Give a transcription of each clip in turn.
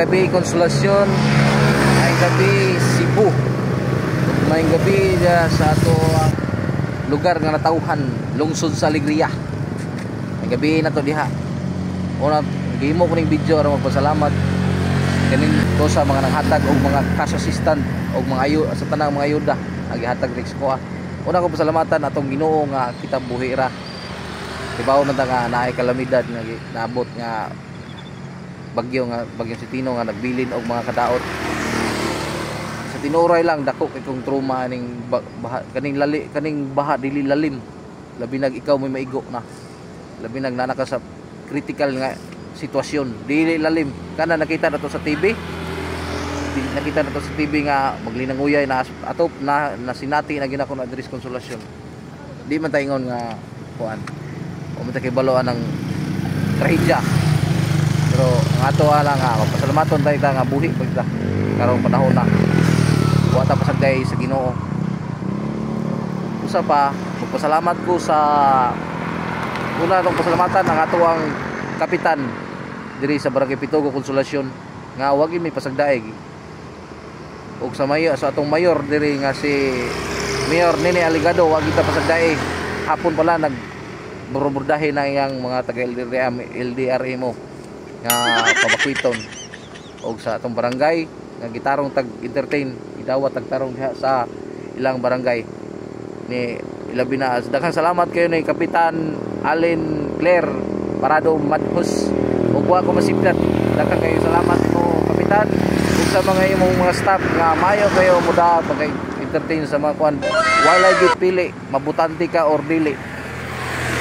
gabi Konsolasyon, may gabi Cebu, may gabi sa ato lugar nga natawhan, lungsod sa Alegria. May gabi na to diha. Una gihimo ko ning video aron magpasalamat kaning to sa mga nanghatag og mga cash assistant og mga ayo sa tanang mga ayuda nagihatag Rex ko. Una ko pasalamatan atong Ginoo nga kita buhi ra. Tibaw man ta nga naay kalamidad nga naabot nga bagyong Sitino nga nagbilin og mga kadaot. Sa tinuray lang dako kay kong trauma ning kaning baha dili lalim. Labi nag ikaw may maigo na. Labi nag nanaka sa critical nga sitwasyon, dili lalim. Kana nakita nato sa TV. Nakita nato sa TV nga maglinanguyay na atop na sinati na ginako na Adris Konsolasyon. Di man taingon nga kuan. O man ta kay baloan ng trahedya. Pero ang ato lang nga pasalamaton tayo nga buhi pagta karong panahon na. Wa ta pasagday sa Ginoo. Usa pa, magpasalamat ko sa una tong pasalamatan ang ato ang kapitan diri sa Barangay Pitugo Konsolasyon nga wag mi pasagdaig. Og sa atong mayor diri nga si Mayor Nene Aligado wag kita pasagdaig. Hapon pala nag burburdahin na iyang mga taga LDRA mo nga pabakwiton. Og sa atong barangay nga gitarong tag-entertain idawat tagtarong diha sa ilang barangay ni ilabi na daghang salamat kayo ni Kapitan Allen Claire Parado Madhus. Ug wa ko masipdat. Daghang kayo salamat mo Kapitan ug sa mga imong mga staff nga mayo kayo muda pag-entertain sa mga kwan. Walay gyud pili mabutante ka or dili.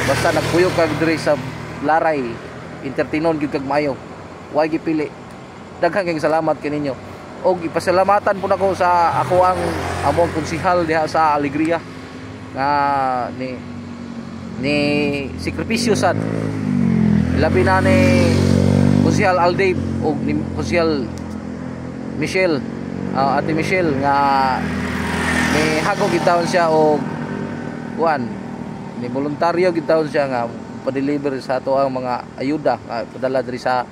Basta nagpuyo ka diri sa laray, entertainon gyud kag mayo. Wa gyud pili. Daghang kayong salamat kaninyo. Og ipasalamatan po nako sa ako ang among konsihal diha sa Alegria nga ni sakripisyo sad. Labi na ni Konsihal Aldave o ni Konsihal Michelle, Ate Michelle nga ni hagog gitawon siya og kuan ni voluntaryo gitawon siya nga pa-deliver sa ato ang mga ayuda nga padala diri sa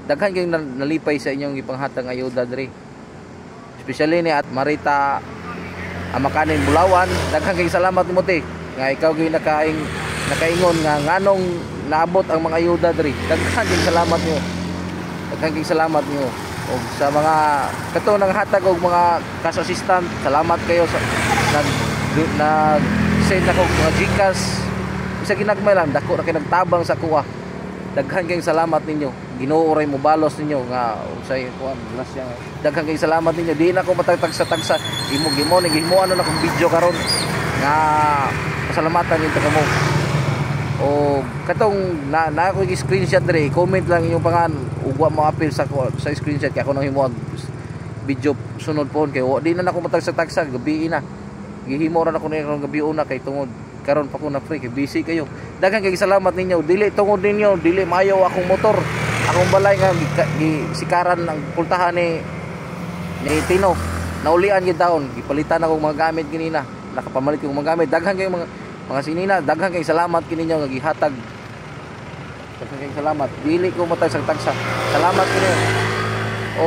daghan kayong nalipay sa inyong ipanghatag ayuda diri. Especially ni at Marita Amakanin Bulawan, daghang kayong salamat nimo te nga ikaw gyud nakaingon nga nganong naabot ang mga ayuda diri. Daghang kayong salamat niyo. Daghang kayong salamat niyo. Og sa mga kato nang hatag og mga cash assistant, salamat kayo sa nag send ako mga Gcash. Isa ginagmay lang dako ra kay nagtabang sa kuha. Daghang kayong salamat ninyo. Ginoo ray mo balos ninyo nga usay kuan grasya. Daghang kayong salamat ninyo. Di na ko matagsa-tagsa imo ni gihimo ano na kong video karon nga pasalamatan ninyo kamo. O katong na ako i-screenshot diri, comment lang inyong pangan ug wa mo appeal sa screenshot kay ako nang himo video sunod pon kay di na nako matagsa-tagsa gabi na. Gihimo ra nako ni gabi una kay tungod karon pa ko na free kay busy kayo. Daghang kay salamat ninyo. Dili tungod ninyo, dili maayo akong motor. Akong balay nga sikaran ang pultahan ni Tino. Naulian gyud daon, gipalitan ako mga gamit kinina. Nakapamalit ko mga gamit. Daghang kay mga sinina, daghang kay salamat kininyo nga gihatag. Daghang kay salamat. Dili ko matagsa-tagsa. Salamat kinyo. O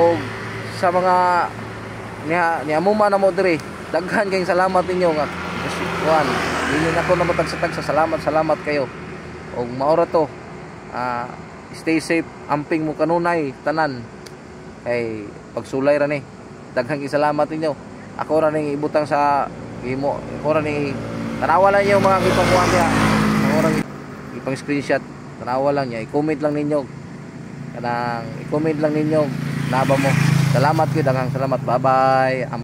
sa mga ni amuma na mo diri, daghan kay salamat ninyo nga kuan. Dili na ko na matagsa-tagsa. Salamat kayo. Og maora to. Stay safe, amping mo kanunay tanan. Kay pagsulay ra ni. Daghang salamat ninyo. Ako ra ning ibutang sa imo. Ako ra ning tanawa lang yung mga ipakuha niya. Ako ra ipang screenshot. Tanawa lang niya. I-comment lang ninyo. Kanang i-comment lang ninyo naba mo. Salamat kayo, daghang salamat. Bye-bye.